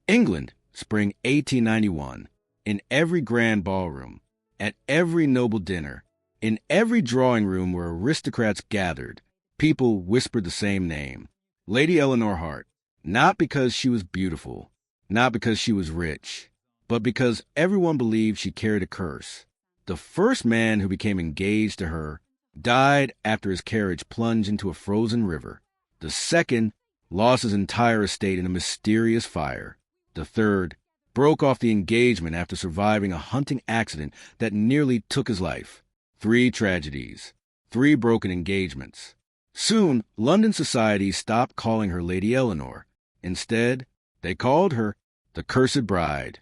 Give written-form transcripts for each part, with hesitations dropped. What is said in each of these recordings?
England, spring 1891. In every grand ballroom, at every noble dinner, in every drawing room where aristocrats gathered, people whispered the same name, Lady Eleanor Hart, not because she was beautiful, not because she was rich, but because everyone believed she carried a curse. The first man who became engaged to her died after his carriage plunged into a frozen river. The second lost his entire estate in a mysterious fire. The third broke off the engagement after surviving a hunting accident that nearly took his life. 3 tragedies, 3 broken engagements. Soon, London society stopped calling her Lady Eleanor. Instead, they called her the Cursed Bride.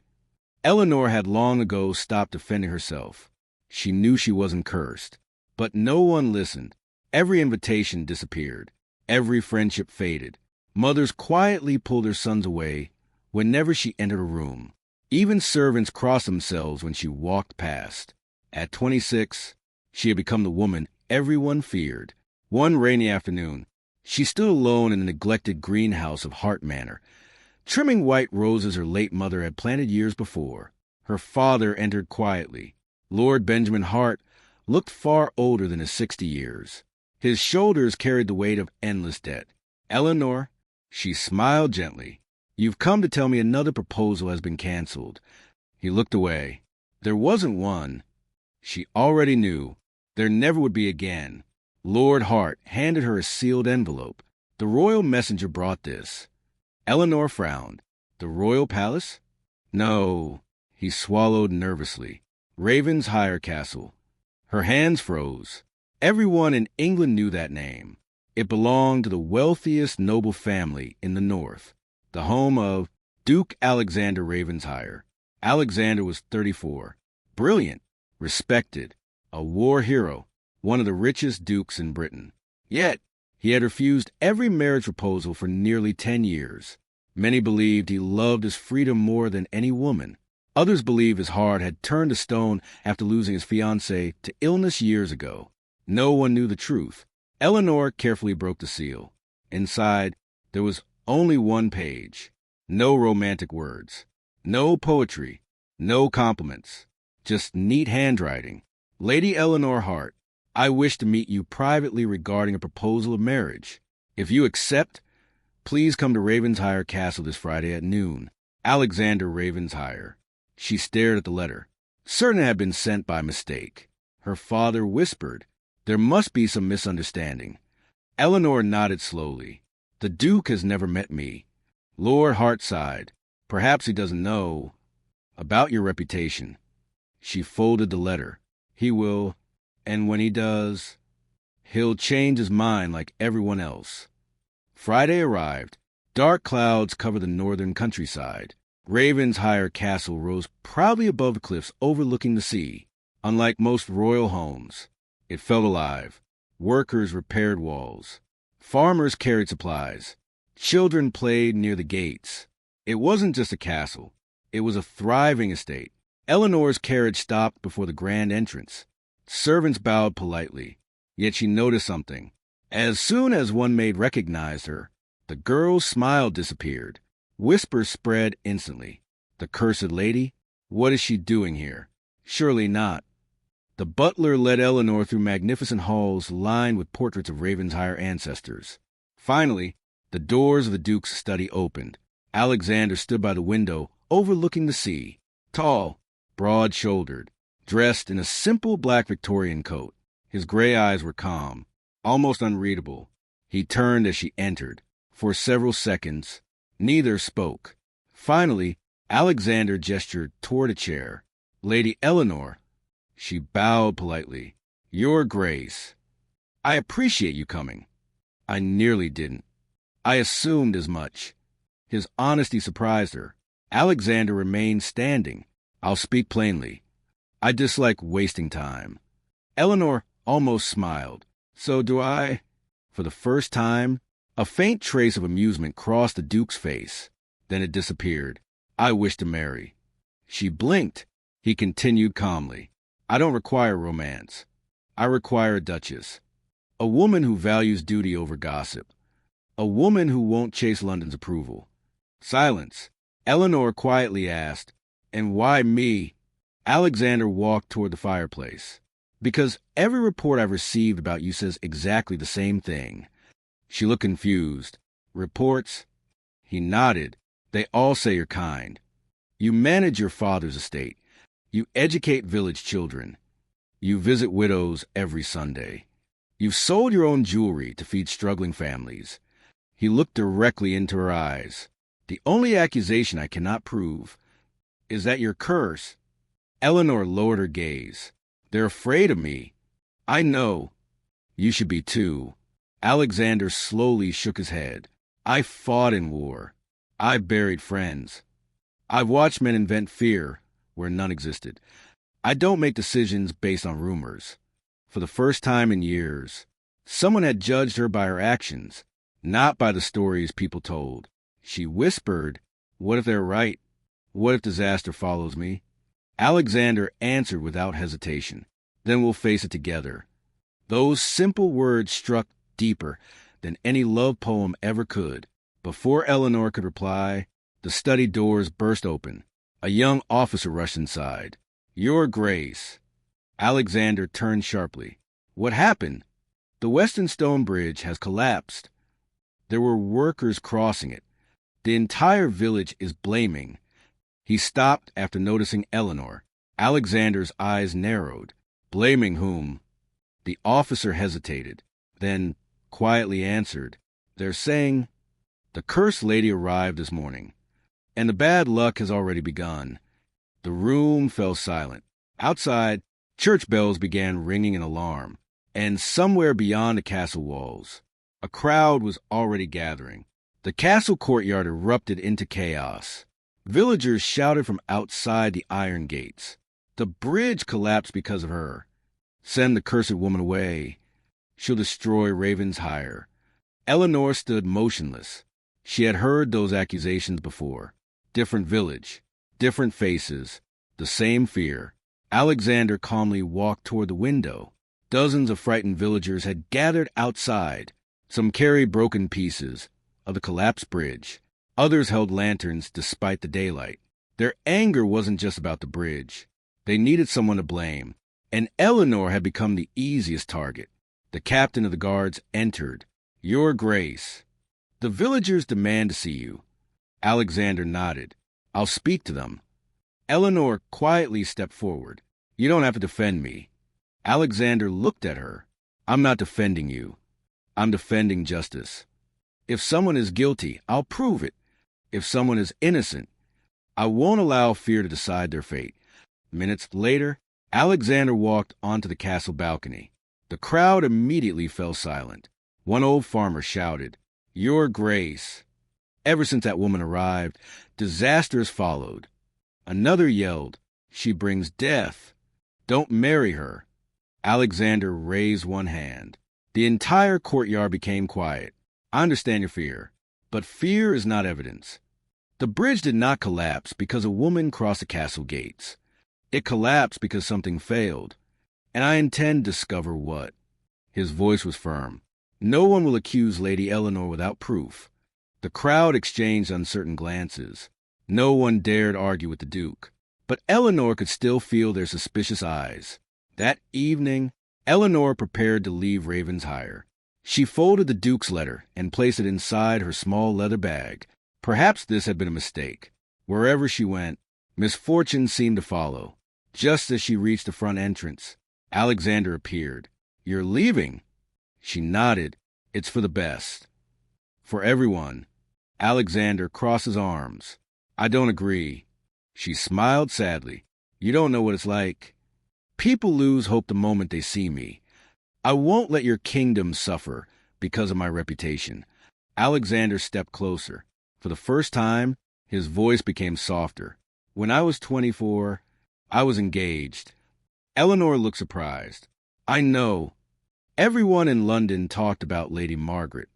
Eleanor had long ago stopped defending herself. She knew she wasn't cursed. But no one listened. Every invitation disappeared. Every friendship faded. Mothers quietly pulled their sons away whenever she entered a room. Even servants crossed themselves when she walked past. At 26, she had become the woman everyone feared. One rainy afternoon, she stood alone in the neglected greenhouse of Hart Manor, trimming white roses her late mother had planted years before. Her father entered quietly. Lord Benjamin Hart looked far older than his 60 years. His shoulders carried the weight of endless debt. Eleanor, she smiled gently. You've come to tell me another proposal has been canceled. He looked away. There wasn't one. She already knew. There never would be again. Lord Hart handed her a sealed envelope. The royal messenger brought this. Eleanor frowned. The royal palace? No. He swallowed nervously. Ravensshire Castle. Her hands froze. Everyone in England knew that name. It belonged to the wealthiest noble family in the north, the home of Duke Alexander Ravensshire. Alexander was 34, brilliant, respected, a war hero, one of the richest dukes in Britain. Yet, he had refused every marriage proposal for nearly 10 years. Many believed he loved his freedom more than any woman. Others believed his heart had turned to stone after losing his fiancée to illness years ago. No one knew the truth. Eleanor carefully broke the seal. Inside, there was only one page. No romantic words. No poetry. No compliments. Just neat handwriting. Lady Eleanor Hart, I wish to meet you privately regarding a proposal of marriage. If you accept, please come to Ravensshire Castle this Friday at noon. Alexander Ravensshire. She stared at the letter. Certain it had been sent by mistake. Her father whispered, there must be some misunderstanding. Eleanor nodded slowly. The Duke has never met me. Lord Hart sighed. Perhaps he doesn't know about your reputation. She folded the letter. He will, and when he does, he'll change his mind like everyone else. Friday arrived. Dark clouds covered the northern countryside. Ravensshire Castle rose proudly above the cliffs overlooking the sea. Unlike most royal homes, it felt alive. Workers repaired walls. Farmers carried supplies. Children played near the gates. It wasn't just a castle. It was a thriving estate. Eleanor's carriage stopped before the grand entrance. Servants bowed politely. Yet she noticed something. As soon as one maid recognized her, the girl's smile disappeared. Whispers spread instantly. The cursed lady? What is she doing here? Surely not. The butler led Eleanor through magnificent halls lined with portraits of Ravensshire ancestors. Finally, the doors of the Duke's study opened. Alexander stood by the window, overlooking the sea. Tall, broad-shouldered, dressed in a simple black Victorian coat. His gray eyes were calm, almost unreadable. He turned as she entered. For several seconds, neither spoke. Finally, Alexander gestured toward a chair. Lady Eleanor. She bowed politely. Your Grace. I appreciate you coming. I nearly didn't. I assumed as much. His honesty surprised her. Alexander remained standing. I'll speak plainly. I dislike wasting time. Eleanor almost smiled. So do I. For the first time, a faint trace of amusement crossed the Duke's face. Then it disappeared. I wish to marry. She blinked. He continued calmly. I don't require romance. I require a Duchess. A woman who values duty over gossip. A woman who won't chase London's approval. Silence. Eleanor quietly asked, "And why me?" Alexander walked toward the fireplace. "Because every report I've received about you says exactly the same thing." She looked confused. "Reports?" He nodded. "They all say you're kind. You manage your father's estate. You educate village children. You visit widows every Sunday. You've sold your own jewelry to feed struggling families." He looked directly into her eyes. "The only accusation I cannot prove is that your curse." Eleanor lowered her gaze. "They're afraid of me." "I know. You should be too." Alexander slowly shook his head. "I fought in war. I've buried friends. I've watched men invent fear where none existed. I don't make decisions based on rumors." For the first time in years, someone had judged her by her actions, not by the stories people told. She whispered, "What if they're right? What if disaster follows me?" Alexander answered without hesitation, "Then we'll face it together." Those simple words struck deeper than any love poem ever could. Before Eleanor could reply, the study doors burst open. A young officer rushed inside. "Your Grace." Alexander turned sharply. "What happened?" "The Western Stone Bridge has collapsed. There were workers crossing it. The entire village is blaming." He stopped after noticing Eleanor. Alexander's eyes narrowed. "Blaming whom?" The officer hesitated, then quietly answered, "They're saying the cursed lady arrived this morning, and the bad luck has already begun." The room fell silent. Outside, church bells began ringing in alarm, and somewhere beyond the castle walls, a crowd was already gathering. The castle courtyard erupted into chaos. Villagers shouted from outside the iron gates. "The bridge collapsed because of her. Send the cursed woman away. She'll destroy Ravenshire." Eleanor stood motionless. She had heard those accusations before. Different village, different faces, the same fear. Alexander calmly walked toward the window. Dozens of frightened villagers had gathered outside. Some carried broken pieces of the collapsed bridge. Others held lanterns despite the daylight. Their anger wasn't just about the bridge. They needed someone to blame, and Eleanor had become the easiest target. The captain of the guards entered. "Your Grace, the villagers demand to see you." Alexander nodded. "I'll speak to them." Eleanor quietly stepped forward. "You don't have to defend me." Alexander looked at her. "I'm not defending you. I'm defending justice. If someone is guilty, I'll prove it. If someone is innocent, I won't allow fear to decide their fate." Minutes later, Alexander walked onto the castle balcony. The crowd immediately fell silent. One old farmer shouted, "Your Grace." Ever since that woman arrived, disasters followed. Another yelled, "She brings death. Don't marry her." Alexander raised one hand. The entire courtyard became quiet. "I understand your fear, but fear is not evidence. The bridge did not collapse because a woman crossed the castle gates. It collapsed because something failed, and I intend to discover what." His voice was firm. "No one will accuse Lady Eleanor without proof." The crowd exchanged uncertain glances. No one dared argue with the Duke, but Eleanor could still feel their suspicious eyes. That evening, Eleanor prepared to leave Ravenshire. She folded the Duke's letter and placed it inside her small leather bag. Perhaps this had been a mistake. Wherever she went, misfortune seemed to follow. Just as she reached the front entrance, Alexander appeared. "You're leaving?" She nodded. "It's for the best. For everyone." Alexander crossed his arms. "I don't agree." She smiled sadly. "You don't know what it's like. People lose hope the moment they see me. I won't let your kingdom suffer because of my reputation." Alexander stepped closer. For the first time, his voice became softer. "When I was 24, I was engaged." Eleanor looked surprised. "I know. Everyone in London talked about Lady Margaret."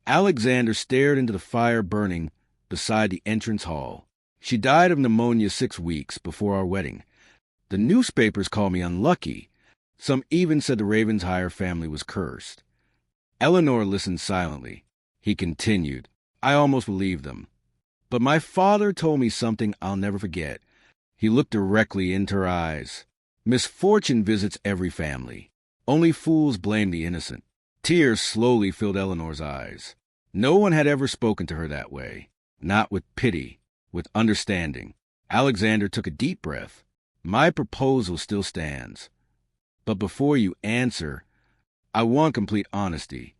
Alexander stared into the fire burning beside the entrance hall. "She died of pneumonia 6 weeks before our wedding. The newspapers called me unlucky. Some even said the Ravenshire family was cursed." Eleanor listened silently. He continued, "I almost believed them. But my father told me something I'll never forget. He looked directly into her eyes. Misfortune visits every family. Only fools blame the innocent. Tears slowly filled Eleanor's eyes. No one had ever spoken to her that way. Not with pity, with understanding. Alexander took a deep breath. My proposal still stands. But before you answer, I want complete honesty.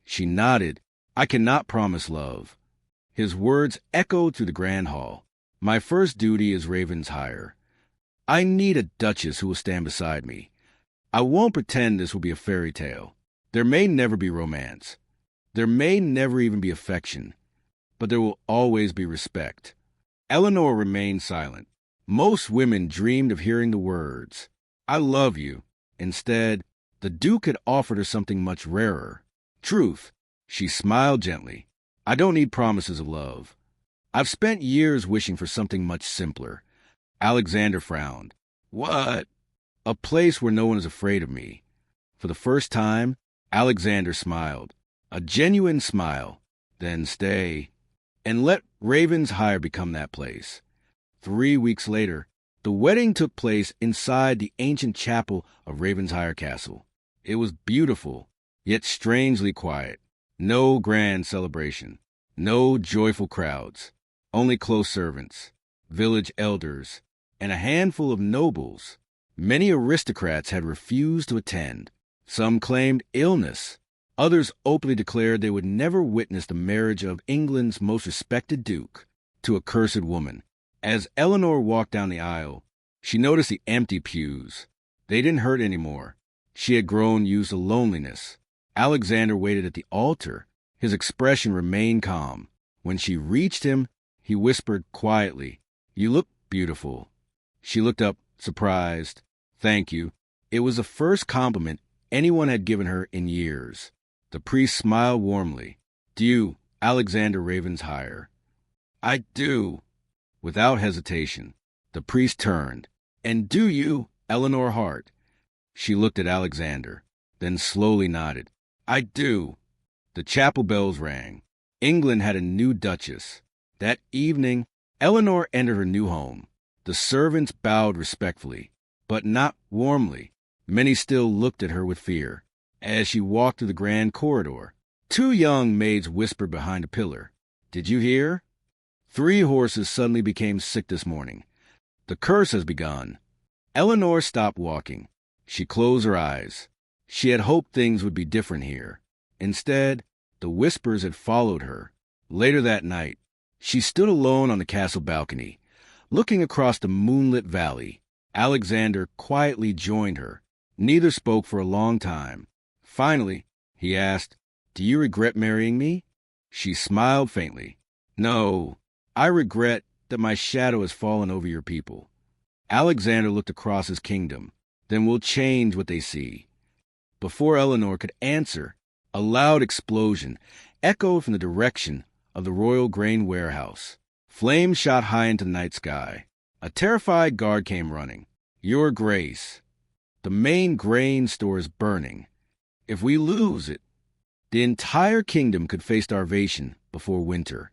She nodded. I cannot promise love. His words echoed through the grand hall. My first duty is Ravenshire. I need a duchess who will stand beside me. I won't pretend this will be a fairy tale. There may never be romance. There may never even be affection. But there will always be respect. Eleanor remained silent. Most women dreamed of hearing the words, I love you. Instead, the Duke had offered her something much rarer. Truth. She smiled gently. I don't need promises of love. I've spent years wishing for something much simpler. Alexander frowned. What? A place where no one is afraid of me. For the first time, Alexander smiled. A genuine smile. Then stay. And let Ravenshire become that place. 3 weeks later, the wedding took place inside the ancient chapel of Ravensshire Castle. It was beautiful, yet strangely quiet. No grand celebration. No joyful crowds. Only close servants, village elders, and a handful of nobles. Many aristocrats had refused to attend. Some claimed illness. Others openly declared they would never witness the marriage of England's most respected duke to a cursed woman. As Eleanor walked down the aisle, she noticed the empty pews. They didn't hurt anymore. She had grown used to loneliness. Alexander waited at the altar. His expression remained calm. When she reached him, he whispered quietly, You look beautiful. She looked up, surprised. Thank you. It was the first compliment anyone had given her in years. The priest smiled warmly. Do you, Alexander Ravenshire? I do. Without hesitation, the priest turned. And do you, Eleanor Hart? She looked at Alexander, then slowly nodded. I do. The chapel bells rang. England had a new duchess. That evening, Eleanor entered her new home. The servants bowed respectfully, but not warmly. Many still looked at her with fear. As she walked through the grand corridor, 2 young maids whispered behind a pillar. Did you hear? 3 horses suddenly became sick this morning. The curse has begun. Eleanor stopped walking. She closed her eyes. She had hoped things would be different here. Instead, the whispers had followed her. Later that night, she stood alone on the castle balcony, looking across the moonlit valley. Alexander quietly joined her. Neither spoke for a long time. Finally, he asked, Do you regret marrying me? She smiled faintly. No, I regret that my shadow has fallen over your people. Alexander looked across his kingdom. Then we'll change what they see. Before Eleanor could answer, a loud explosion echoed from the direction of the royal grain warehouse. Flames shot high into the night sky. A terrified guard came running. Your Grace, the main grain store is burning. If we lose it, the entire kingdom could face starvation before winter.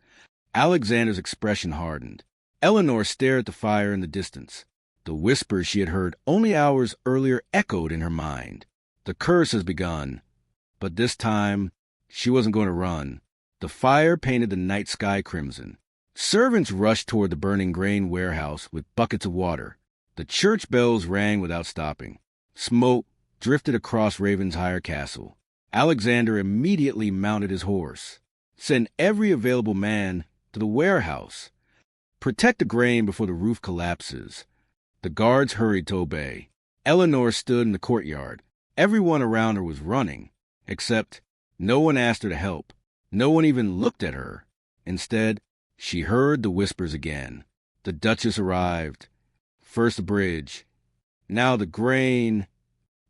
Alexander's expression hardened. Eleanor stared at the fire in the distance. The whispers she had heard only hours earlier echoed in her mind. The curse has begun. But this time, she wasn't going to run. The fire painted the night sky crimson. Servants rushed toward the burning grain warehouse with buckets of water. The church bells rang without stopping. Smoke drifted across Ravensshire Castle. Alexander immediately mounted his horse. Send every available man to the warehouse. Protect the grain before the roof collapses. The guards hurried to obey. Eleanor stood in the courtyard. Everyone around her was running, except no one asked her to help. No one even looked at her. Instead, she heard the whispers again. The Duchess arrived. First the bridge. Now the grain.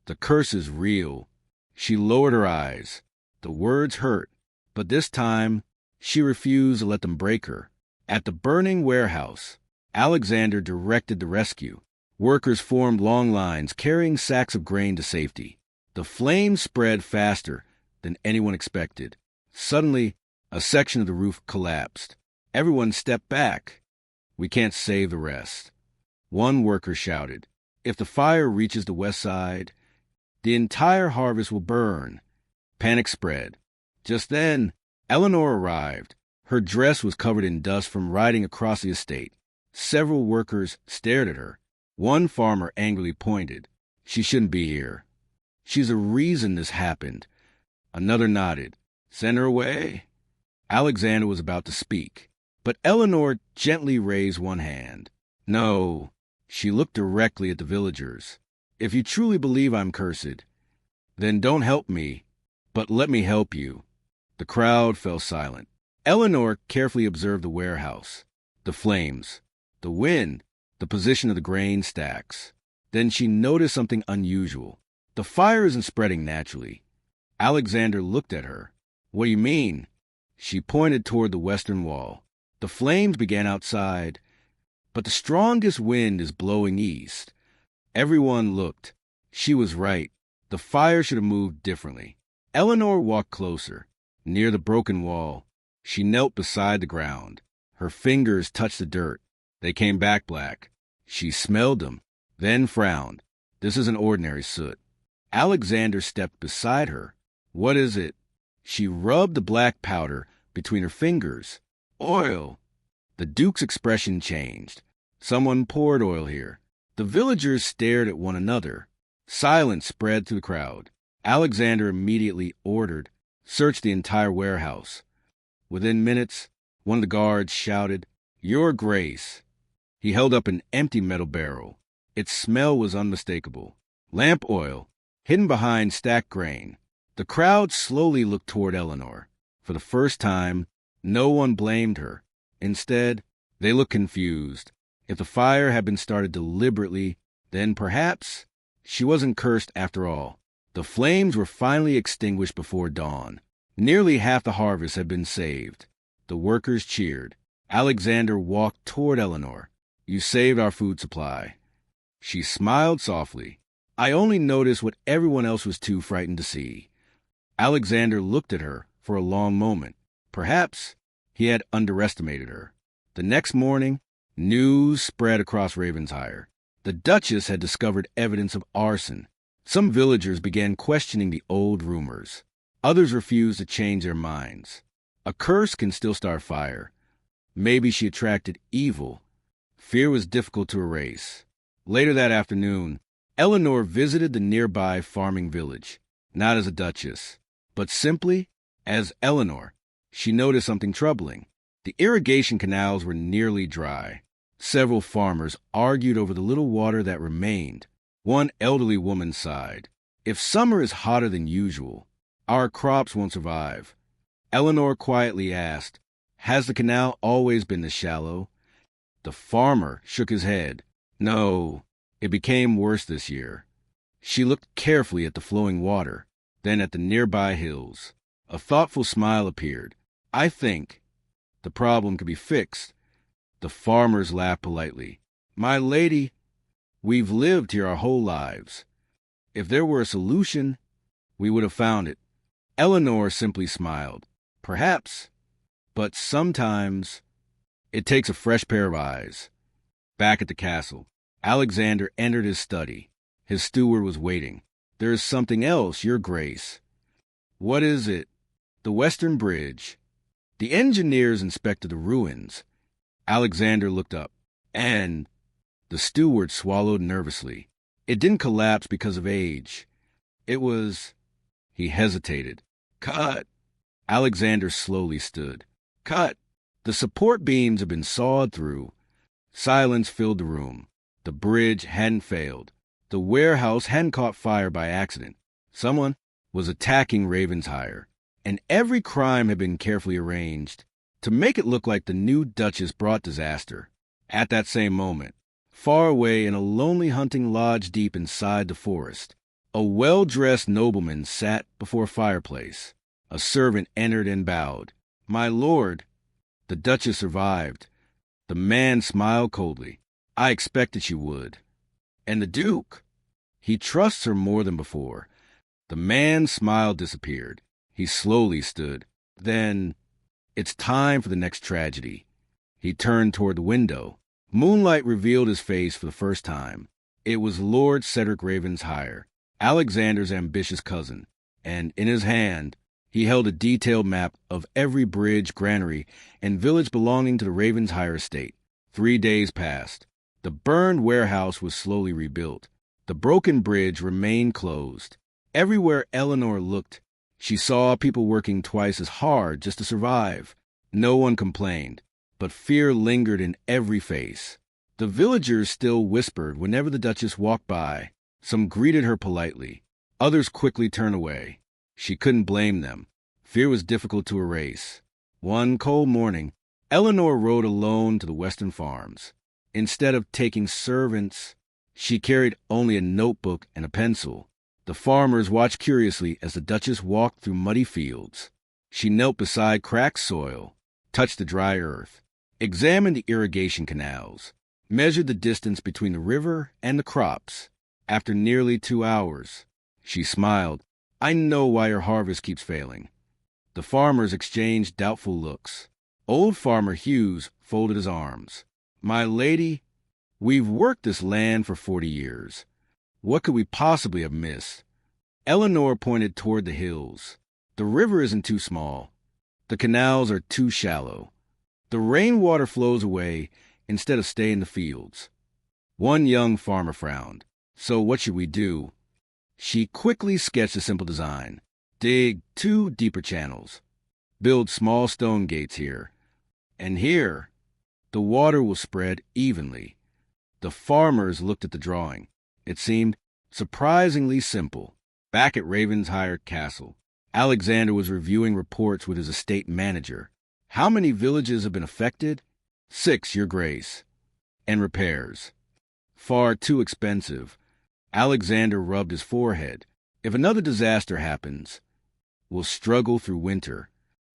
The curse is real. She lowered her eyes. The words hurt, but this time she refused to let them break her. At the burning warehouse, Alexander directed the rescue. Workers formed long lines carrying sacks of grain to safety. The flames spread faster than anyone expected. Suddenly, a section of the roof collapsed. Everyone stepped back. We can't save the rest. One worker shouted, if the fire reaches the west side, the entire harvest will burn. Panic spread. Just then, Eleanor arrived. Her dress was covered in dust from riding across the estate. Several workers stared at her. One farmer angrily pointed. She shouldn't be here. She's the reason this happened. Another nodded. Send her away. Alexander was about to speak, but Eleanor gently raised one hand. No. She looked directly at the villagers. If you truly believe I'm cursed, then don't help me, but let me help you. The crowd fell silent. Eleanor carefully observed the warehouse, the flames, the wind, the position of the grain stacks. Then she noticed something unusual. The fire isn't spreading naturally. Alexander looked at her. What do you mean? She pointed toward the western wall. The flames began outside, but the strongest wind is blowing east. Everyone looked. She was right. The fire should have moved differently. Eleanor walked closer. Near the broken wall, she knelt beside the ground. Her fingers touched the dirt. They came back black. She smelled them, then frowned. This isn't ordinary soot. Alexander stepped beside her. What is it? She rubbed the black powder between her fingers. Oil. The Duke's expression changed. Someone poured oil here. The villagers stared at one another. Silence spread through the crowd. Alexander immediately ordered, search the entire warehouse. Within minutes, one of the guards shouted, Your Grace. He held up an empty metal barrel. Its smell was unmistakable. Lamp oil, hidden behind stacked grain. The crowd slowly looked toward Eleanor. For the first time, no one blamed her. Instead, they looked confused. If the fire had been started deliberately, then perhaps she wasn't cursed after all. The flames were finally extinguished before dawn. Nearly half the harvest had been saved. The workers cheered. Alexander walked toward Eleanor. You saved our food supply. She smiled softly. I only noticed what everyone else was too frightened to see. Alexander looked at her for a long moment. Perhaps he had underestimated her. The next morning, news spread across Ravensshire. The Duchess had discovered evidence of arson. Some villagers began questioning the old rumors. Others refused to change their minds. A curse can still start fire. Maybe she attracted evil. Fear was difficult to erase. Later that afternoon, Eleanor visited the nearby farming village, not as a duchess, but simply as Eleanor. She noticed something troubling. The irrigation canals were nearly dry. Several farmers argued over the little water that remained. One elderly woman sighed. If summer is hotter than usual, our crops won't survive. Eleanor quietly asked, Has the canal always been this shallow? The farmer shook his head. No, it became worse this year. She looked carefully at the flowing water, then at the nearby hills. A thoughtful smile appeared. I think the problem could be fixed. The farmers laughed politely. My lady, we've lived here our whole lives. If there were a solution, we would have found it. Eleanor simply smiled. Perhaps, but sometimes it takes a fresh pair of eyes. Back at the castle, Alexander entered his study. His steward was waiting. There is something else, Your Grace. What is it? The Western Bridge. The engineers inspected the ruins. Alexander looked up, and the steward swallowed nervously. It didn't collapse because of age. It was... He hesitated. Cut. Alexander slowly stood. Cut. The support beams had been sawed through. Silence filled the room. The bridge hadn't failed. The warehouse hadn't caught fire by accident. Someone was attacking Ravensshire, and every crime had been carefully arranged to make it look like the new Duchess brought disaster. At that same moment, far away in a lonely hunting lodge deep inside the forest, a well-dressed nobleman sat before a fireplace. A servant entered and bowed. My lord, the Duchess survived. The man smiled coldly. I expected she would. And the Duke? He trusts her more than before. The man's smile disappeared. He slowly stood. Then, it's time for the next tragedy. He turned toward the window. Moonlight revealed his face for the first time. It was Lord Cedric Ravenshire, Alexander's ambitious cousin, and in his hand he held a detailed map of every bridge, granary, and village belonging to the Ravensshire estate. 3 days passed. The burned warehouse was slowly rebuilt. The broken bridge remained closed. Everywhere Eleanor looked, she saw people working twice as hard just to survive. No one complained, but fear lingered in every face. The villagers still whispered whenever the Duchess walked by. Some greeted her politely. Others quickly turned away. She couldn't blame them. Fear was difficult to erase. One cold morning, Eleanor rode alone to the Weston Farms. Instead of taking servants, she carried only a notebook and a pencil. The farmers watched curiously as the Duchess walked through muddy fields. She knelt beside cracked soil, touched the dry earth, examined the irrigation canals, measured the distance between the river and the crops. After nearly 2 hours, she smiled. "I know why your harvest keeps failing." The farmers exchanged doubtful looks. Old Farmer Hughes folded his arms. "My lady, we've worked this land for 40 years. What could we possibly have missed?" Eleanor pointed toward the hills. "The river isn't too small. The canals are too shallow. The rainwater flows away instead of staying in the fields." One young farmer frowned. "So what should we do?" She quickly sketched a simple design. "Dig 2 deeper channels. Build small stone gates here. And here, the water will spread evenly." The farmers looked at the drawing. It seemed surprisingly simple. Back at Ravensshire Castle, Alexander was reviewing reports with his estate manager. "How many villages have been affected?" "6, Your Grace." "And repairs?" "Far too expensive." Alexander rubbed his forehead. "If another disaster happens, we'll struggle through winter."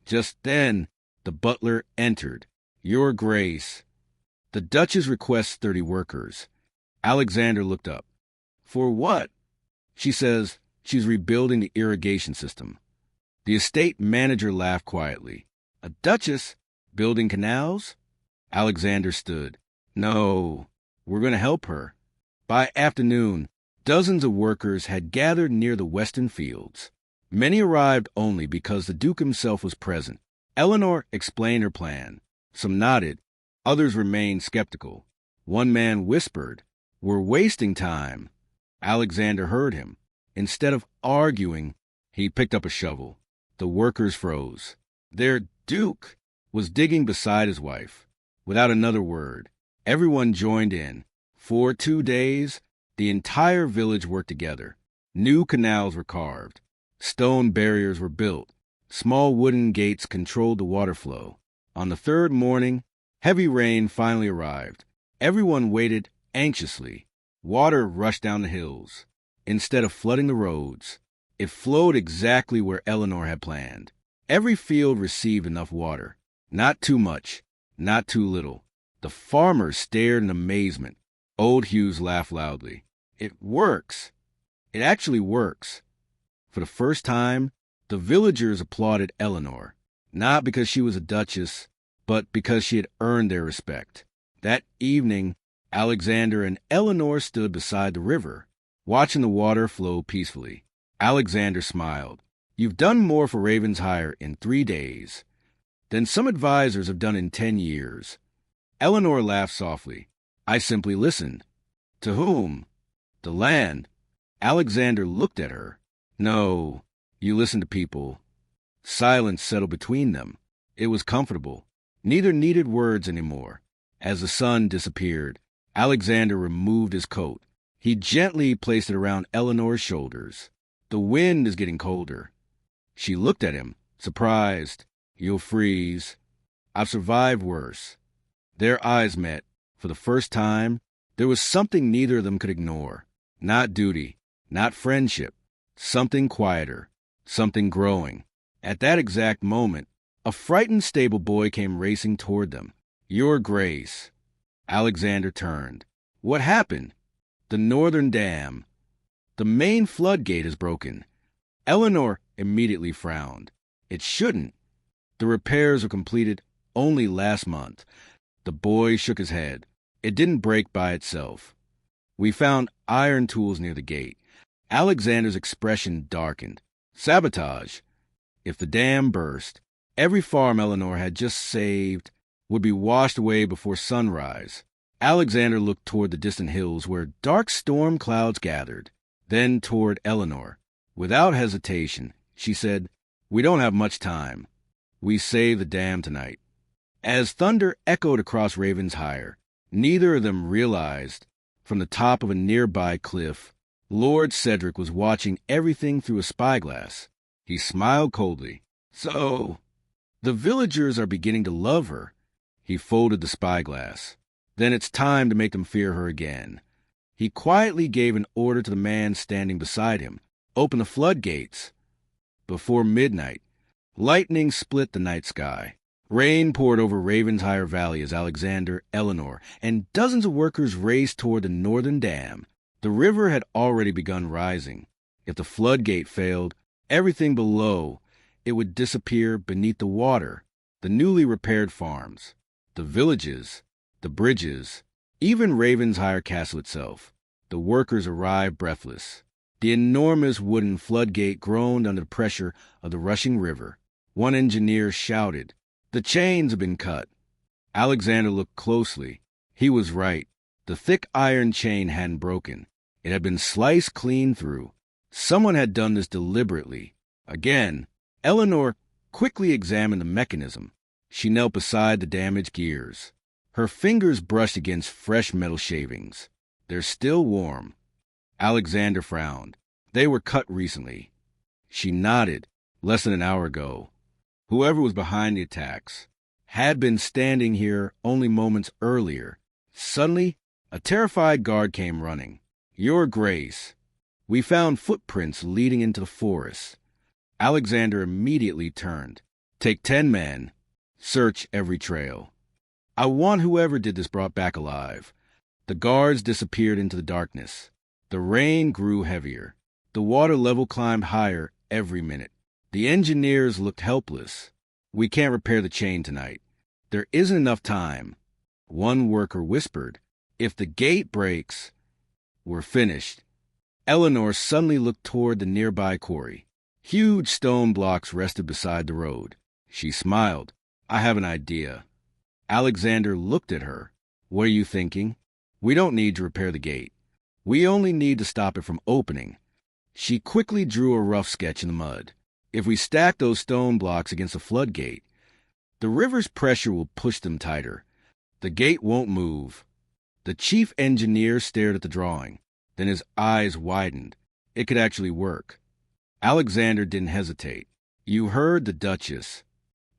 Just then, the butler entered. "Your Grace." "The Duchess requests 30 workers." Alexander looked up. "For what?" "She says she's rebuilding the irrigation system." The estate manager laughed quietly. "A duchess building canals?" Alexander stood. "No, we're going to help her." By afternoon, dozens of workers had gathered near the western fields. Many arrived only because the Duke himself was present. Eleanor explained her plan. Some nodded. Others remained skeptical. One man whispered, "We're wasting time." Alexander heard him. Instead of arguing, he picked up a shovel. The workers froze. Their Duke was digging beside his wife. Without another word, everyone joined in. For 2 days, the entire village worked together. New canals were carved. Stone barriers were built. Small wooden gates controlled the water flow. On the 3rd morning, heavy rain finally arrived. Everyone waited anxiously. Water rushed down the hills. Instead of flooding the roads, it flowed exactly where Eleanor had planned. Every field received enough water. Not too much, not too little. The farmers stared in amazement. Old Hughes laughed loudly. "It works. It actually works." For the first time, the villagers applauded Eleanor, not because she was a duchess, but because she had earned their respect. That evening, Alexander and Eleanor stood beside the river, watching the water flow peacefully. Alexander smiled. "You've done more for Ravensshire in 3 days than some advisors have done in 10 years. Eleanor laughed softly. "I simply listened." "To whom?" "The land." Alexander looked at her. "No, you listened to people." Silence settled between them. It was comfortable. Neither needed words anymore. As the sun disappeared, Alexander removed his coat. He gently placed it around Eleanor's shoulders. "The wind is getting colder." She looked at him, surprised. "You'll freeze." "I've survived worse." Their eyes met. For the first time, there was something neither of them could ignore. Not duty, not friendship. Something quieter, something growing. At that exact moment, a frightened stable boy came racing toward them. "Your Grace." Alexander turned. "What happened?" "The northern dam. The main floodgate is broken." Eleanor immediately frowned. "It shouldn't. The repairs were completed only last month." The boy shook his head. It didn't break by itself. We found iron tools near the gate. Alexander's expression darkened. Sabotage. If the dam burst, every farm Eleanor had just saved would be washed away before sunrise. Alexander looked toward the distant hills where dark storm clouds gathered, then toward Eleanor. Without hesitation, she said, "We don't have much time. We save the dam tonight." As thunder echoed across Ravenshire, neither of them realized, from the top of a nearby cliff, Lord Cedric was watching everything through a spyglass. He smiled coldly. "So, the villagers are beginning to love her." He folded the spyglass. "Then it's time to make them fear her again." He quietly gave an order to the man standing beside him. "Open the floodgates." Before midnight, lightning split the night sky. Rain poured over Ravensshire Valley as Alexander, Eleanor, and dozens of workers raced toward the northern dam. The river had already begun rising. If the floodgate failed, everything below it would disappear beneath the water. The newly repaired farms, the villages, the bridges, even Ravensshire Castle itself. The workers arrived breathless. The enormous wooden floodgate groaned under the pressure of the rushing river. One engineer shouted, "The chains have been cut." Alexander looked closely. He was right. The thick iron chain hadn't broken. It had been sliced clean through. Someone had done this deliberately. Again, Eleanor quickly examined the mechanism. She knelt beside the damaged gears. Her fingers brushed against fresh metal shavings. "They're still warm." Alexander frowned. "They were cut recently." She nodded. "Less than an hour ago. Whoever was behind the attacks had been standing here only moments earlier." Suddenly, a terrified guard came running. "Your Grace, we found footprints leading into the forest." Alexander immediately turned. "Take 10 men. Search every trail. I want whoever did this brought back alive." The guards disappeared into the darkness. The rain grew heavier. The water level climbed higher every minute. The engineers looked helpless. "We can't repair the chain tonight. There isn't enough time." One worker whispered, "If the gate breaks, we're finished." Eleanor suddenly looked toward the nearby quarry. Huge stone blocks rested beside the road. She smiled. "I have an idea." Alexander looked at her. "What are you thinking?" "We don't need to repair the gate. We only need to stop it from opening." She quickly drew a rough sketch in the mud. "If we stack those stone blocks against the floodgate, the river's pressure will push them tighter. The gate won't move." The chief engineer stared at the drawing. Then his eyes widened. It could actually work. Alexander didn't hesitate. "You heard the Duchess.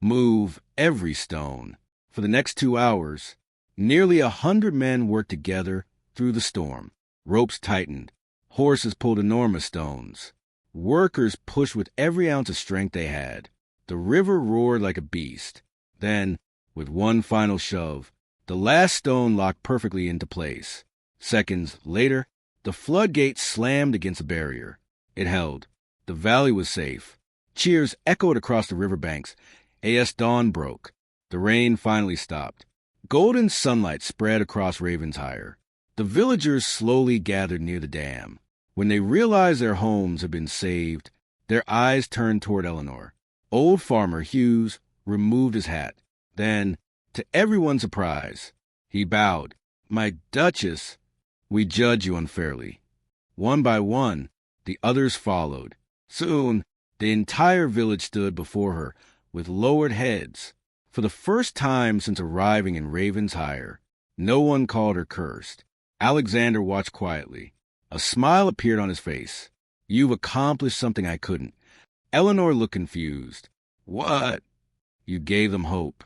Move every stone." For the next 2 hours, nearly 100 men worked together through the storm. Ropes tightened. Horses pulled enormous stones. Workers pushed with every ounce of strength they had. The river roared like a beast. Then, with one final shove, the last stone locked perfectly into place. Seconds later, the floodgate slammed against the barrier. It held. The valley was safe. Cheers echoed across the riverbanks. As dawn broke, the rain finally stopped. Golden sunlight spread across Ravensshire. The villagers slowly gathered near the dam. When they realized their homes had been saved, their eyes turned toward Eleanor. Old Farmer Hughes removed his hat. Then, to everyone's surprise, he bowed. "My Duchess, we judge you unfairly." One by one, the others followed. Soon, the entire village stood before her with lowered heads. For the first time since arriving in Ravensshire, no one called her cursed. Alexander watched quietly. A smile appeared on his face. "You've accomplished something I couldn't." Eleanor looked confused. "What?" "You gave them hope."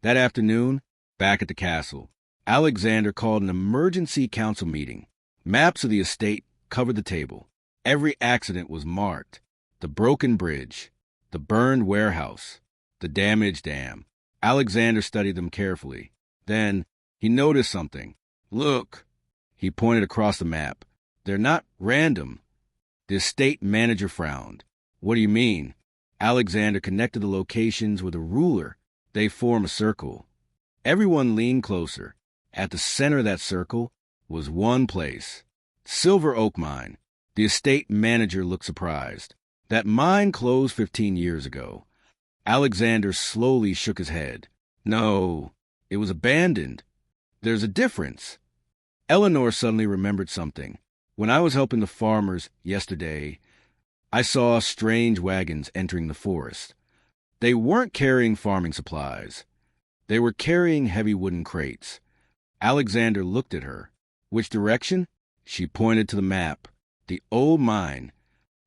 That afternoon, back at the castle, Alexander called an emergency council meeting. Maps of the estate covered the table. Every accident was marked. The broken bridge, the burned warehouse, the damaged dam. Alexander studied them carefully. Then he noticed something. "Look." He pointed across the map. "They're not random." The estate manager frowned. "What do you mean?" Alexander connected the locations with a ruler. "They form a circle." Everyone leaned closer. At the center of that circle was one place. Silver Oak Mine. The estate manager looked surprised. That mine closed 15 years ago. Alexander slowly shook his head. No, it was abandoned. There's a difference. Eleanor suddenly remembered something. When I was helping the farmers yesterday, I saw strange wagons entering the forest. They weren't carrying farming supplies. They were carrying heavy wooden crates. Alexander looked at her. Which direction? She pointed to the map. The old mine.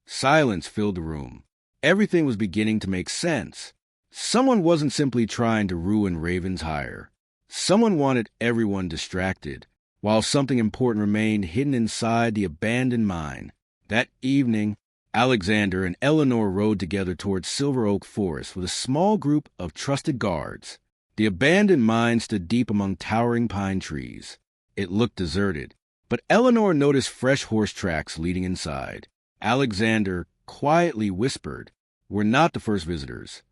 Silence filled the room. Everything was beginning to make sense. Someone wasn't simply trying to ruin Raven's hire. Someone wanted everyone distracted, while something important remained hidden inside the abandoned mine. That evening, Alexander and Eleanor rode together towards Silver Oak Forest with a small group of trusted guards. The abandoned mine stood deep among towering pine trees. It looked deserted, but Eleanor noticed fresh horse tracks leading inside. Alexander quietly whispered, "We're not the first visitors."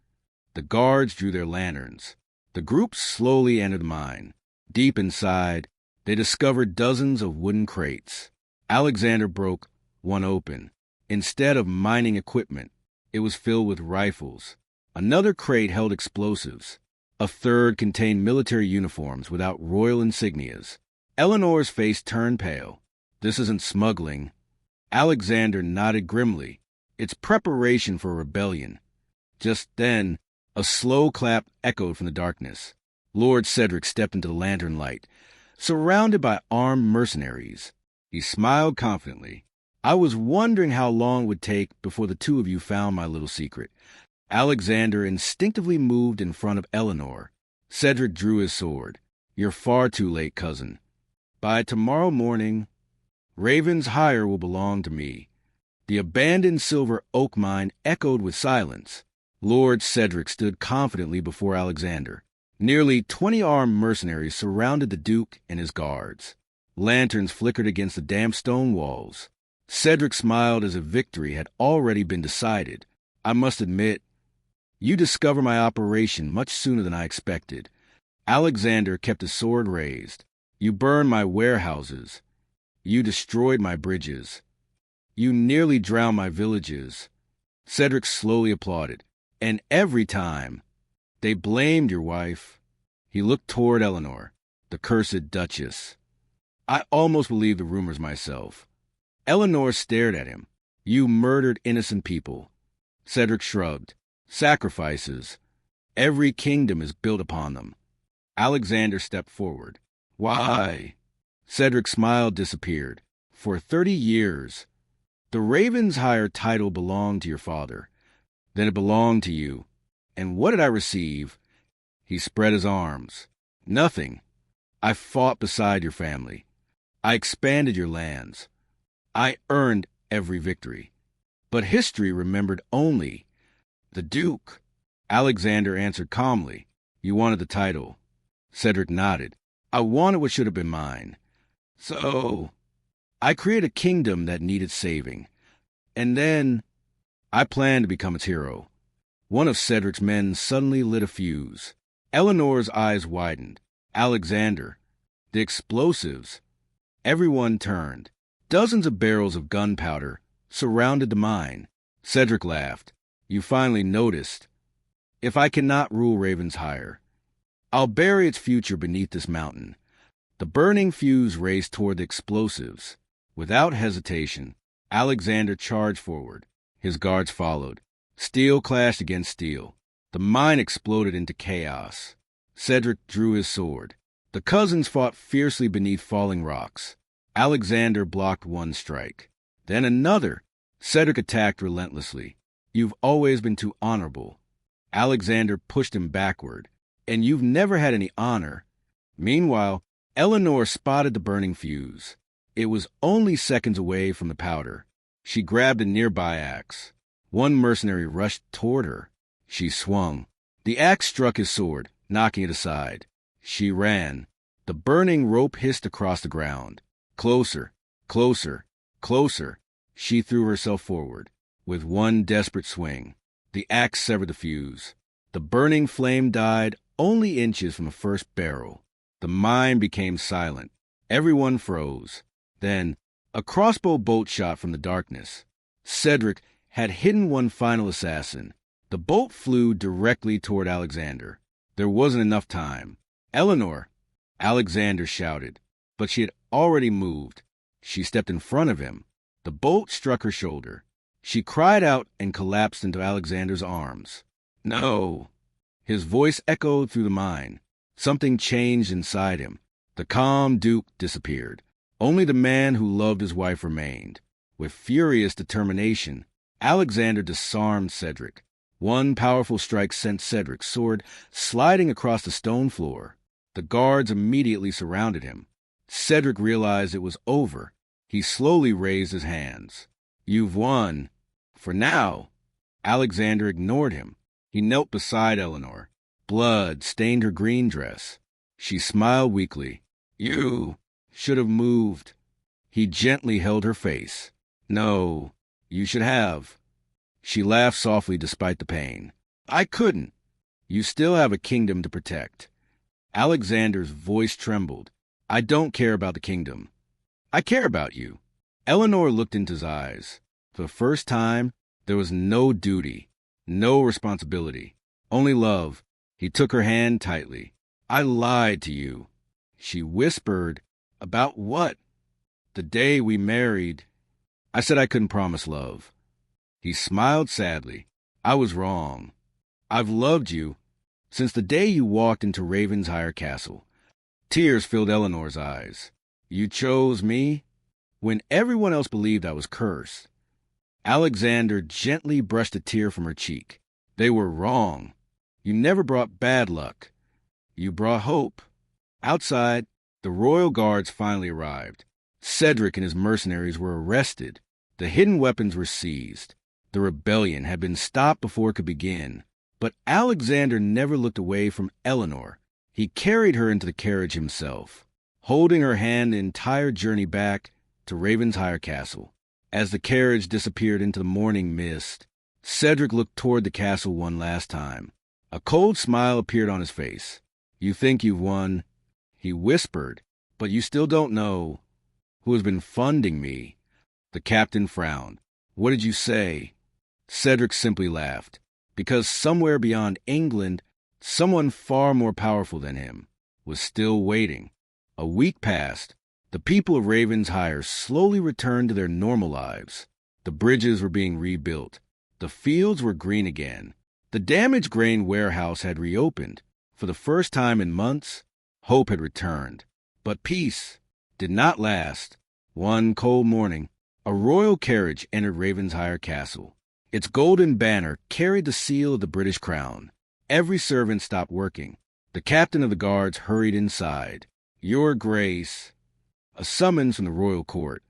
The guards drew their lanterns. The group slowly entered the mine. Deep inside, they discovered dozens of wooden crates. Alexander broke one open. Instead of mining equipment, it was filled with rifles. Another crate held explosives. A third contained military uniforms without royal insignias. Eleanor's face turned pale. This isn't smuggling. Alexander nodded grimly. It's preparation for a rebellion. Just then, a slow clap echoed from the darkness. Lord Cedric stepped into the lantern light, surrounded by armed mercenaries. He smiled confidently. "I was wondering how long it would take before the two of you found my little secret." Alexander instinctively moved in front of Eleanor. Cedric drew his sword. "You're far too late, cousin. By tomorrow morning, Raven's hire will belong to me." The abandoned Silver Oak Mine echoed with silence. Lord Cedric stood confidently before Alexander. Nearly 20 armed mercenaries surrounded the Duke and his guards. Lanterns flickered against the damp stone walls. Cedric smiled as if victory had already been decided. "I must admit, you discovered my operation much sooner than I expected." Alexander kept his sword raised. "You burned my warehouses. You destroyed my bridges. You nearly drowned my villages." Cedric slowly applauded. "And every time, they blamed your wife." He looked toward Eleanor, the cursed Duchess. "I almost believed the rumors myself." Eleanor stared at him. "You murdered innocent people." Cedric shrugged. "Sacrifices. Every kingdom is built upon them." Alexander stepped forward. "Why?" Cedric's smile disappeared. "For 30 years, the Raven's hire title belonged to your father. Then it belonged to you. And what did I receive?" He spread his arms. "Nothing. I fought beside your family. I expanded your lands. I earned every victory. But history remembered only the Duke." Alexander answered calmly. "You wanted the title." Cedric nodded. "I wanted what should have been mine. So I created a kingdom that needed saving. And then I planned to become its hero." One of Cedric's men suddenly lit a fuse. Eleanor's eyes widened. "Alexander, the explosives." Everyone turned. Dozens of barrels of gunpowder surrounded the mine. Cedric laughed. "You finally noticed. If I cannot rule Raven's hire, I'll bury its future beneath this mountain." The burning fuse raced toward the explosives. Without hesitation, Alexander charged forward. His guards followed. Steel clashed against steel. The mine exploded into chaos. Cedric drew his sword. The cousins fought fiercely beneath falling rocks. Alexander blocked one strike. Then another. Cedric attacked relentlessly. "You've always been too honorable." Alexander pushed him backward. "And you've never had any honor." Meanwhile, Eleanor spotted the burning fuse. It was only seconds away from the powder. She grabbed a nearby axe. One mercenary rushed toward her. She swung. The axe struck his sword, knocking it aside. She ran. The burning rope hissed across the ground. Closer, closer, closer. She threw herself forward. With one desperate swing, the axe severed the fuse. The burning flame died only inches from the first barrel. The mine became silent. Everyone froze. Then, a crossbow bolt shot from the darkness. Cedric had hidden one final assassin. The bolt flew directly toward Alexander. There wasn't enough time. "Eleanor!" Alexander shouted, but she had already moved. She stepped in front of him. The bolt struck her shoulder. She cried out and collapsed into Alexander's arms. "No!" His voice echoed through the mine. Something changed inside him. The calm Duke disappeared. Only the man who loved his wife remained. With furious determination, Alexander disarmed Cedric. One powerful strike sent Cedric's sword sliding across the stone floor. The guards immediately surrounded him. Cedric realized it was over. He slowly raised his hands. "You've won. For now." Alexander ignored him. He knelt beside Eleanor. Blood stained her green dress. She smiled weakly. "You should have moved." He gently held her face. "No, you should have." She laughed softly despite the pain. "I couldn't. You still have a kingdom to protect." Alexander's voice trembled. "I don't care about the kingdom. I care about you." Eleanor looked into his eyes. For the first time, there was no duty, no responsibility, only love. He took her hand tightly. "I lied to you." She whispered. "About what?" "The day we married. I said I couldn't promise love." He smiled sadly. "I was wrong. I've loved you since the day you walked into Ravenshire Castle." Tears filled Eleanor's eyes. "You chose me when everyone else believed I was cursed." Alexander gently brushed a tear from her cheek. "They were wrong. You never brought bad luck. You brought hope." Outside, the royal guards finally arrived. Cedric and his mercenaries were arrested. The hidden weapons were seized. The rebellion had been stopped before it could begin. But Alexander never looked away from Eleanor. He carried her into the carriage himself, holding her hand the entire journey back to Ravenshire Castle. As the carriage disappeared into the morning mist, Cedric looked toward the castle one last time. A cold smile appeared on his face. "You think you've won," he whispered, "but you still don't know who has been funding me." The captain frowned. "What did you say?" Cedric simply laughed. Because somewhere beyond England, someone far more powerful than him was still waiting. A week passed. The people of Ravenshire slowly returned to their normal lives. The bridges were being rebuilt. The fields were green again. The damaged grain warehouse had reopened. For the first time in months, hope had returned. But peace did not last. One cold morning, a royal carriage entered Ravenshire Castle. Its golden banner carried the seal of the British crown. Every servant stopped working. The captain of the guards hurried inside. "Your Grace." A summons from the royal court.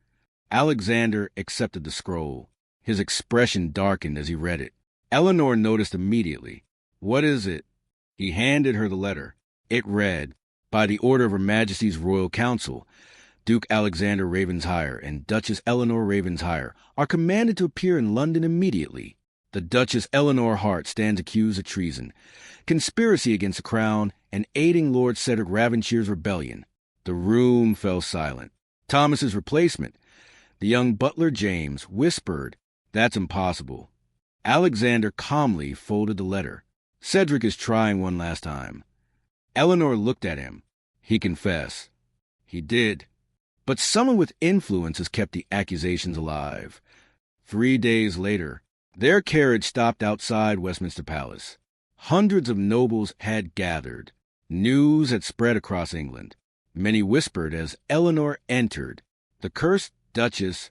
Alexander accepted the scroll. His expression darkened as he read it. Eleanor noticed immediately. "What is it?" He handed her the letter. It read, "By the order of Her Majesty's Royal Council, Duke Alexander Ravenshire and Duchess Eleanor Ravenshire are commanded to appear in London immediately. The Duchess Eleanor Hart stands accused of treason, conspiracy against the crown, and aiding Lord Cedric Ravenshire's rebellion." The room fell silent. Thomas's replacement, the young butler James, whispered, "That's impossible." Alexander calmly folded the letter. "Cedric is trying one last time." Eleanor looked at him. He confessed. He did. But someone with influence has kept the accusations alive. 3 days later, their carriage stopped outside Westminster Palace. Hundreds of nobles had gathered. News had spread across England. Many whispered as Eleanor entered. "The cursed Duchess,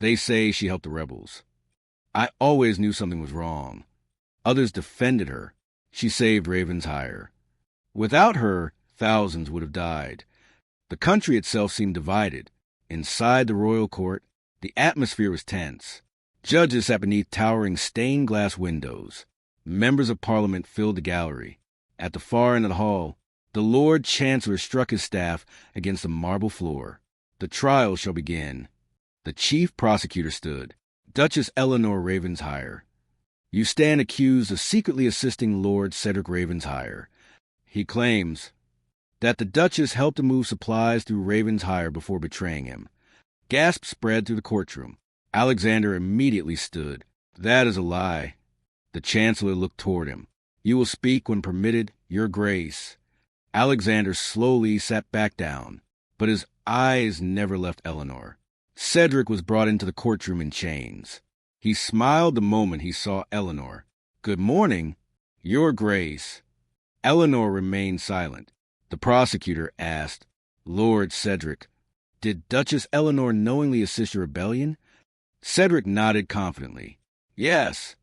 they say she helped the rebels. I always knew something was wrong." Others defended her. She saved Ravenshire. Without her, thousands would have died. The country itself seemed divided. Inside the royal court, the atmosphere was tense. Judges sat beneath towering stained glass windows. Members of Parliament filled the gallery. At the far end of the hall, the Lord Chancellor struck his staff against the marble floor. "The trial shall begin." The chief prosecutor stood. "Duchess Eleanor Ravenshire, you stand accused of secretly assisting Lord Cedric Ravenshire, He claims that the Duchess helped him move supplies through Ravenshire before betraying him. Gasps spread through the courtroom. Alexander immediately stood. That is a lie. The Chancellor looked toward him. You will speak when permitted, Your Grace. Alexander slowly sat back down, but his eyes never left Eleanor. Cedric was brought into the courtroom in chains. He smiled the moment he saw Eleanor. Good morning, Your Grace. Eleanor remained silent. The prosecutor asked, Lord Cedric, did Duchess Eleanor knowingly assist your rebellion? Cedric nodded confidently. Yes,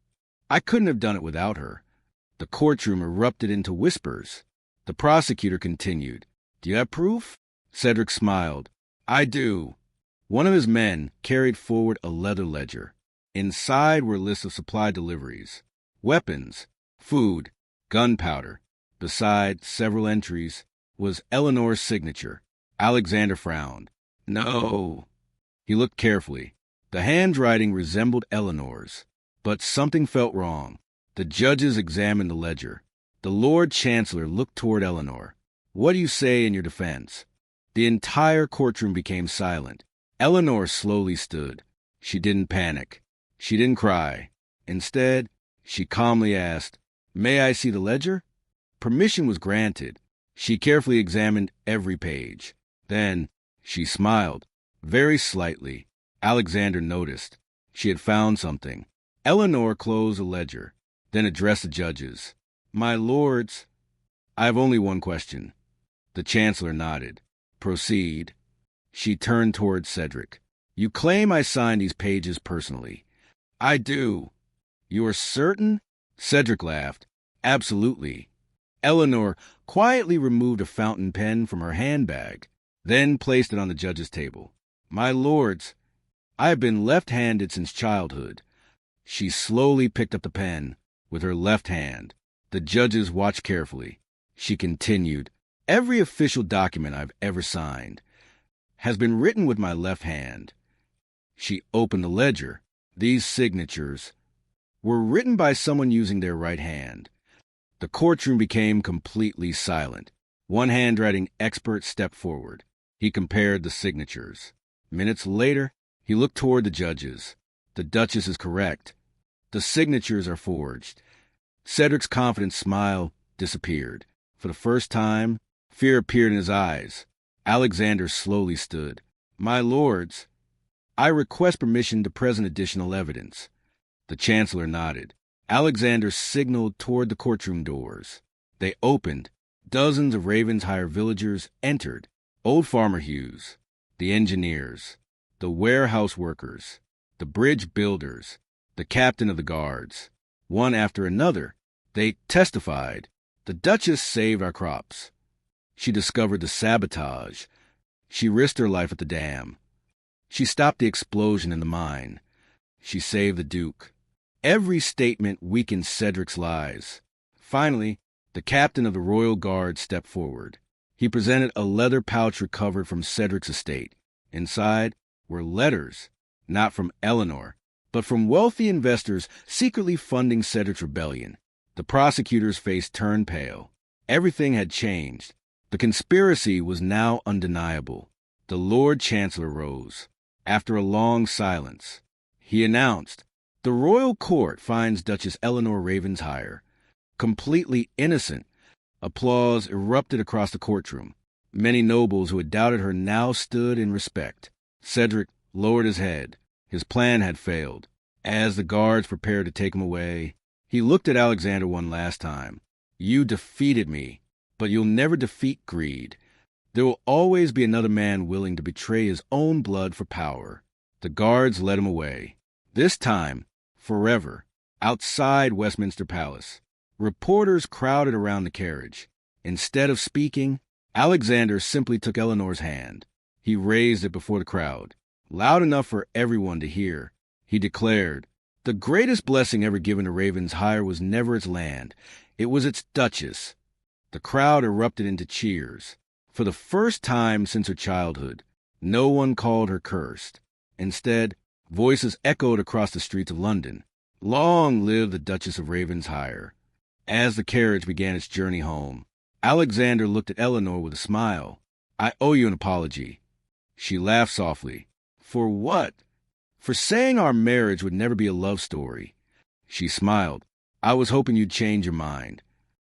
I couldn't have done it without her. The courtroom erupted into whispers. The prosecutor continued, Do you have proof? Cedric smiled. I do. One of his men carried forward a leather ledger. Inside were lists of supply deliveries, weapons, food, gunpowder. Beside several entries was Eleanor's signature. Alexander frowned. No. He looked carefully. The handwriting resembled Eleanor's, but something felt wrong. The judges examined the ledger. The Lord Chancellor looked toward Eleanor. What do you say in your defense? The entire courtroom became silent. Eleanor slowly stood. She didn't panic. She didn't cry. Instead, she calmly asked, May I see the ledger? Permission was granted. She carefully examined every page. Then she smiled, very slightly. Alexander noticed. She had found something. Eleanor closed the ledger, then addressed the judges. My lords, I have only one question. The Chancellor nodded. Proceed. She turned toward Cedric. You claim I signed these pages personally. I do. You are certain? Cedric laughed. Absolutely. Eleanor quietly removed a fountain pen from her handbag, then placed it on the judge's table. My lords, I have been left-handed since childhood. She slowly picked up the pen with her left hand. The judges watched carefully. She continued, Every official document I've ever signed has been written with my left hand. She opened the ledger. These signatures were written by someone using their right hand. The courtroom became completely silent. One handwriting expert stepped forward. He compared the signatures. Minutes later, he looked toward the judges. The Duchess is correct. The signatures are forged. Cedric's confident smile disappeared. For the first time, fear appeared in his eyes. Alexander slowly stood. My lords, I request permission to present additional evidence. The Chancellor nodded. Alexander signaled toward the courtroom doors. They opened. Dozens of Ravensshire villagers entered. Old Farmer Hughes, the engineers, the warehouse workers, the bridge builders, the captain of the guards. One after another, they testified. The Duchess saved our crops. She discovered the sabotage. She risked her life at the dam. She stopped the explosion in the mine. She saved the Duke. Every statement weakened Cedric's lies. Finally, the captain of the Royal Guard stepped forward. He presented a leather pouch recovered from Cedric's estate. Inside were letters, not from Eleanor, but from wealthy investors secretly funding Cedric's rebellion. The prosecutor's face turned pale. Everything had changed. The conspiracy was now undeniable. The Lord Chancellor rose. After a long silence, he announced, The royal court finds Duchess Eleanor Ravensshire completely innocent. Applause erupted across the courtroom. Many nobles who had doubted her now stood in respect. Cedric lowered his head. His plan had failed. As the guards prepared to take him away, he looked at Alexander one last time. You defeated me, but you'll never defeat greed. There will always be another man willing to betray his own blood for power. The guards led him away. This time, forever, outside Westminster Palace. Reporters crowded around the carriage. Instead of speaking, Alexander simply took Eleanor's hand. He raised it before the crowd, loud enough for everyone to hear. He declared, The greatest blessing ever given to Ravensshire was never its land. It was its Duchess. The crowd erupted into cheers. For the first time since her childhood, no one called her cursed. Instead, voices echoed across the streets of London. Long live the Duchess of Ravensshire. As the carriage began its journey home, Alexander looked at Eleanor with a smile. I owe you an apology. She laughed softly. For what? For saying our marriage would never be a love story. She smiled. I was hoping you'd change your mind.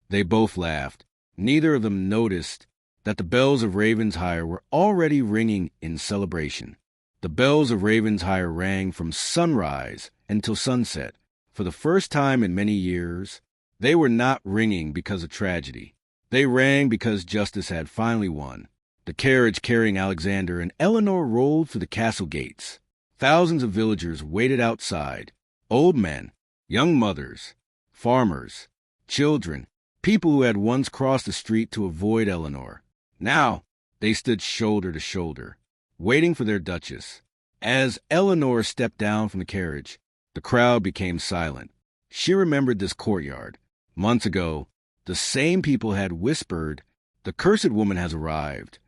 They both laughed. Neither of them noticed that the bells of Ravenshire were already ringing in celebration. The bells of Ravenshire rang from sunrise until sunset. For the first time in many years, they were not ringing because of tragedy. They rang because justice had finally won. The carriage carrying Alexander and Eleanor rolled through the castle gates. Thousands of villagers waited outside. Old men, young mothers, farmers, children, people who had once crossed the street to avoid Eleanor. Now, they stood shoulder to shoulder, waiting for their Duchess. As Eleanor stepped down from the carriage, the crowd became silent. She remembered this courtyard. Months ago, the same people had whispered, "The cursed woman has arrived."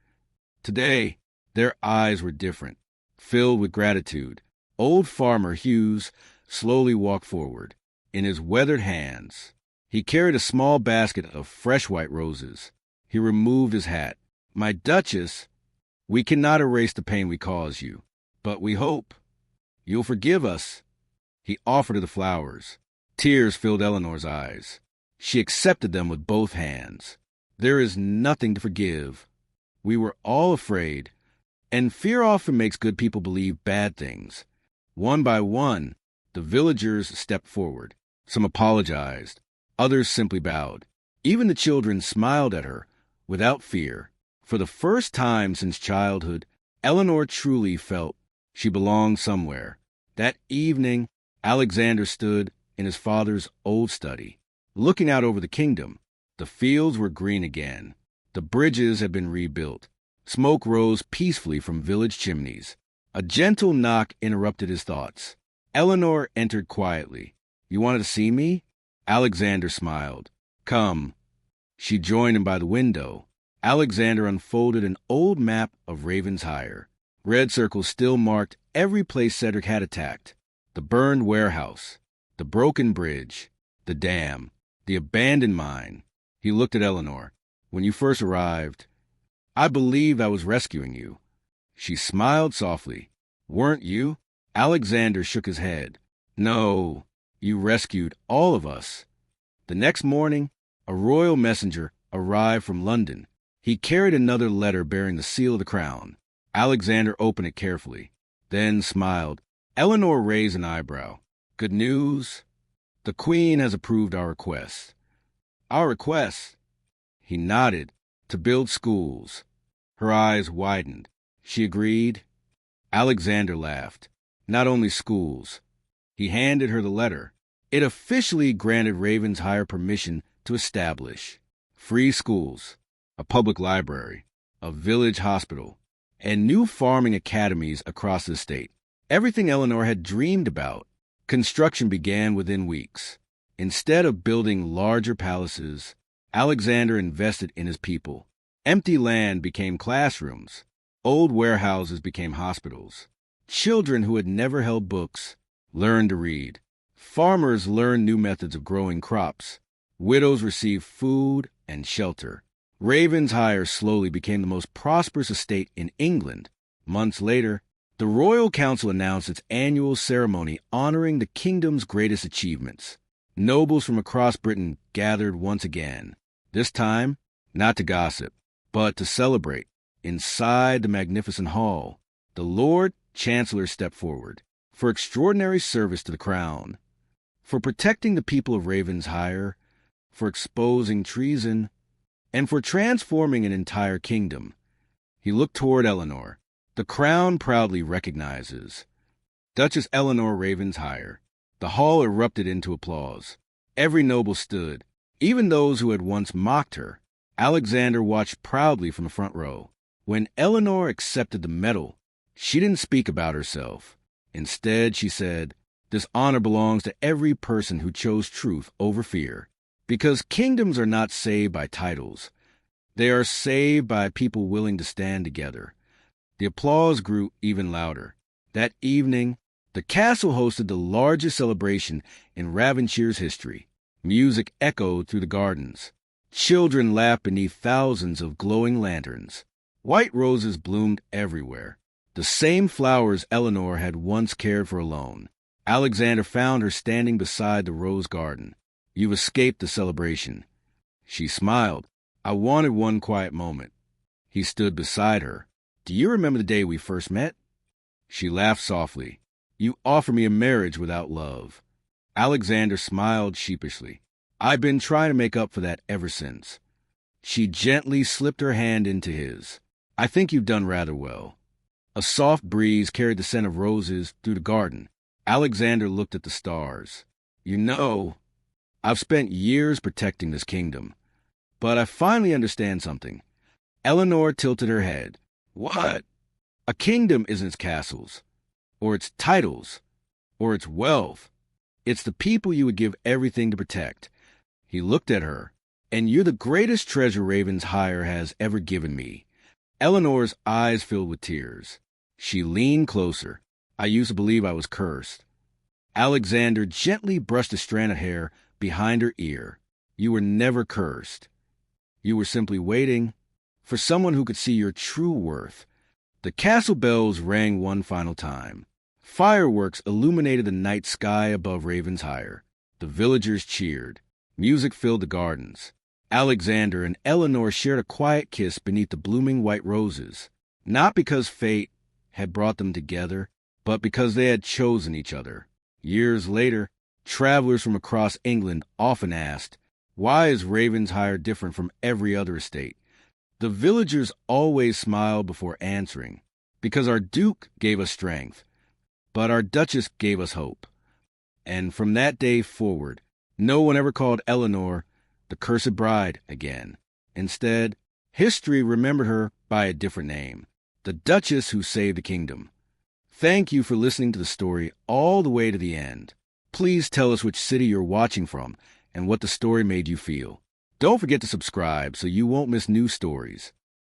Today, their eyes were different, filled with gratitude. Old farmer Hughes slowly walked forward. In his weathered hands, he carried a small basket of fresh white roses. He removed his hat. My Duchess, we cannot erase the pain we caused you, but we hope you'll forgive us. He offered her the flowers. Tears filled Eleanor's eyes. She accepted them with both hands. There is nothing to forgive. We were all afraid, and fear often makes good people believe bad things. One by one, the villagers stepped forward. Some apologized. Others simply bowed. Even the children smiled at her without fear. For the first time since childhood, Eleanor truly felt she belonged somewhere. That evening, Alexander stood in his father's old study, looking out over the kingdom. The fields were green again. The bridges had been rebuilt. Smoke rose peacefully from village chimneys. A gentle knock interrupted his thoughts. Eleanor entered quietly. You wanted to see me? Alexander smiled. Come. She joined him by the window. Alexander unfolded an old map of Ravenshire. Red circles still marked every place Cedric had attacked. The burned warehouse, the broken bridge, the dam, the abandoned mine. He looked at Eleanor. When you first arrived, I believed I was rescuing you. She smiled softly. Weren't you? Alexander shook his head. No, you rescued all of us. The next morning, a royal messenger arrived from London. He carried another letter bearing the seal of the crown. Alexander opened it carefully, then smiled. Eleanor raised an eyebrow. Good news? The Queen has approved our request. Our request? He nodded. To build schools. Her eyes widened. She agreed. Alexander laughed. Not only schools. He handed her the letter. It officially granted Ravenshire permission to establish free schools, a public library, a village hospital, and new farming academies across the state. Everything Eleanor had dreamed about. Construction began within weeks. Instead of building larger palaces, Alexander invested in his people. Empty land became classrooms. Old warehouses became hospitals. Children who had never held books learned to read. Farmers learned new methods of growing crops. Widows received food and shelter. Ravenshire slowly became the most prosperous estate in England. Months later, the Royal Council announced its annual ceremony honoring the kingdom's greatest achievements. Nobles from across Britain gathered once again. This time, not to gossip, but to celebrate. Inside the magnificent hall, the Lord Chancellor stepped forward. For extraordinary service to the crown, for protecting the people of Ravenshire, for exposing treason, and for transforming an entire kingdom. He looked toward Eleanor. The crown proudly recognizes Duchess Eleanor Ravenshire. The hall erupted into applause. Every noble stood, even those who had once mocked her. Alexander watched proudly from the front row. When Eleanor accepted the medal, she didn't speak about herself. Instead, she said, "This honor belongs to every person who chose truth over fear." Because kingdoms are not saved by titles. They are saved by people willing to stand together. The applause grew even louder. That evening, the castle hosted the largest celebration in Ravenshire's history. Music echoed through the gardens. Children laughed beneath thousands of glowing lanterns. White roses bloomed everywhere, the same flowers Eleanor had once cared for alone. Alexander found her standing beside the rose garden. "You've escaped the celebration." She smiled. "I wanted one quiet moment." He stood beside her. "Do you remember the day we first met?" She laughed softly. "You offered me a marriage without love." Alexander smiled sheepishly. "I've been trying to make up for that ever since." She gently slipped her hand into his. "I think you've done rather well." A soft breeze carried the scent of roses through the garden. Alexander looked at the stars. "You know, I've spent years protecting this kingdom, but I finally understand something." Eleanor tilted her head. "What?" "A kingdom isn't its castles, or its titles, or its wealth. It's the people you would give everything to protect." He looked at her. "And you're the greatest treasure Ravensshire has ever given me." Eleanor's eyes filled with tears. She leaned closer. "I used to believe I was cursed." Alexander gently brushed a strand of hair behind her ear. "You were never cursed. You were simply waiting for someone who could see your true worth." The castle bells rang one final time. Fireworks illuminated the night sky above Ravensshire. The villagers cheered. Music filled the gardens. Alexander and Eleanor shared a quiet kiss beneath the blooming white roses, not because fate had brought them together, but because they had chosen each other. Years later, travelers from across England often asked, "Why is Ravensshire different from every other estate?" The villagers always smiled before answering, "Because our Duke gave us strength, but our Duchess gave us hope." And from that day forward, no one ever called Eleanor the Cursed Bride again. Instead, history remembered her by a different name, the Duchess who saved the kingdom. Thank you for listening to the story all the way to the end. Please tell us which city you're watching from and what the story made you feel. Don't forget to subscribe so you won't miss new stories.